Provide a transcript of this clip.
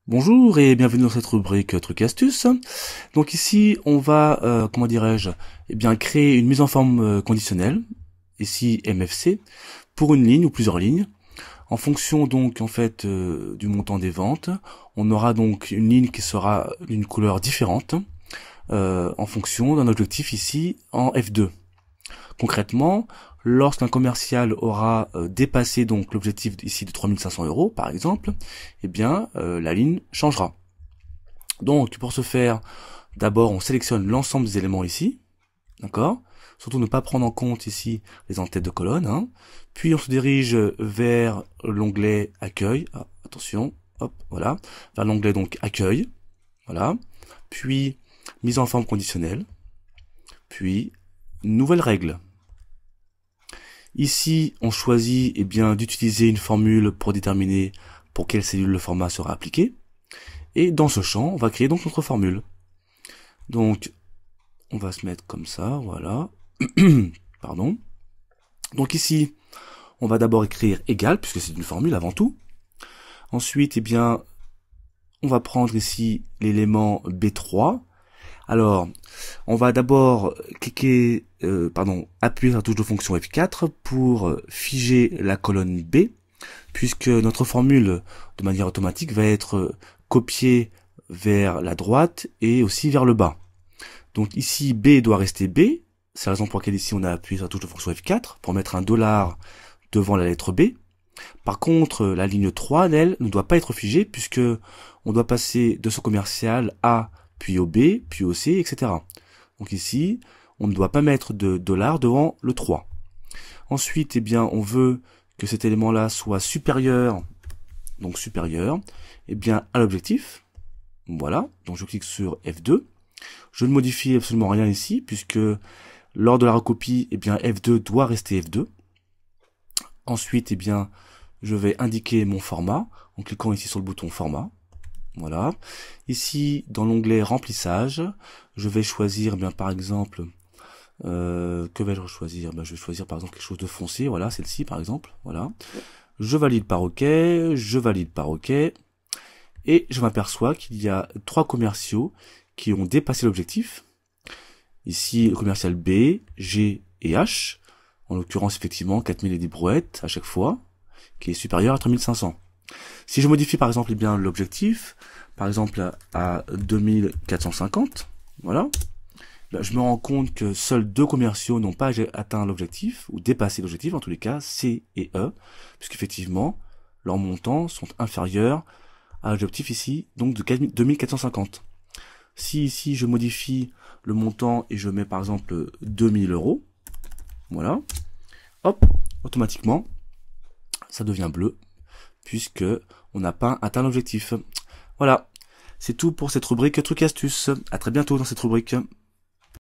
Bonjour et bienvenue dans cette rubrique Trucs et Astuces. Donc ici, on va, comment dirais-je, créer une mise en forme conditionnelle, ici MFC, pour une ligne ou plusieurs lignes. En fonction donc en fait du montant des ventes, on aura donc une ligne qui sera d'une couleur différente en fonction d'un objectif ici en F2. Concrètement, lorsqu'un commercial aura dépassé donc l'objectif ici de 3500 € par exemple, la ligne changera. Donc pour ce faire, d'abord on sélectionne l'ensemble des éléments ici, d'accord? Surtout ne pas prendre en compte ici les en-têtes de colonne, hein. Puis on se dirige vers l'onglet accueil, attention, hop, voilà, vers l'onglet donc accueil, voilà, puis mise en forme conditionnelle, puis nouvelle règle. Ici, on choisit d'utiliser une formule pour déterminer pour quelle cellule le format sera appliqué. Et dans ce champ, on va créer donc notre formule. Donc, on va se mettre comme ça, voilà. Pardon. Donc ici, on va d'abord écrire égal, puisque c'est une formule avant tout. Ensuite, on va prendre ici l'élément B3. Alors, on va d'abord appuyer sur la touche de fonction F4 pour figer la colonne B, puisque notre formule, de manière automatique, va être copiée vers la droite et aussi vers le bas. Donc ici, B doit rester B. C'est la raison pour laquelle ici, on a appuyé sur la touche de fonction F4 pour mettre un $, devant la lettre B. Par contre, la ligne 3, elle, ne doit pas être figée, puisque on doit passer de ce commercial A puis au B, puis au C, etc. Donc ici, on ne doit pas mettre de $ devant le 3. Ensuite, on veut que cet élément-là soit supérieur, à l'objectif. Voilà, donc je clique sur F2. Je ne modifie absolument rien ici, puisque lors de la recopie, F2 doit rester F2. Ensuite, je vais indiquer mon format, en cliquant ici sur le bouton format. Voilà. Ici, dans l'onglet remplissage, je vais choisir, par exemple, que vais-je choisir? Je vais choisir par exemple quelque chose de foncé. Voilà, celle-ci par exemple. Voilà. Je valide par OK, je valide par OK, et je m'aperçois qu'il y a 3 commerciaux qui ont dépassé l'objectif. Ici, le commercial B, G et H. En l'occurrence, effectivement, 4000 et des brouettes à chaque fois, qui est supérieur à 3500. Si je modifie par exemple l'objectif, par exemple à 2450, voilà, je me rends compte que seuls 2 commerciaux n'ont pas atteint l'objectif, ou dépassé l'objectif, en tous les cas, C et E, puisqu'effectivement, leurs montants sont inférieurs à l'objectif ici, donc de 2450. Si ici je modifie le montant et je mets par exemple 2000 €, voilà, hop, automatiquement, ça devient bleu, puisque on n'a pas atteint l'objectif. Voilà, c'est tout pour cette rubrique Trucs et Astuces. À très bientôt dans cette rubrique.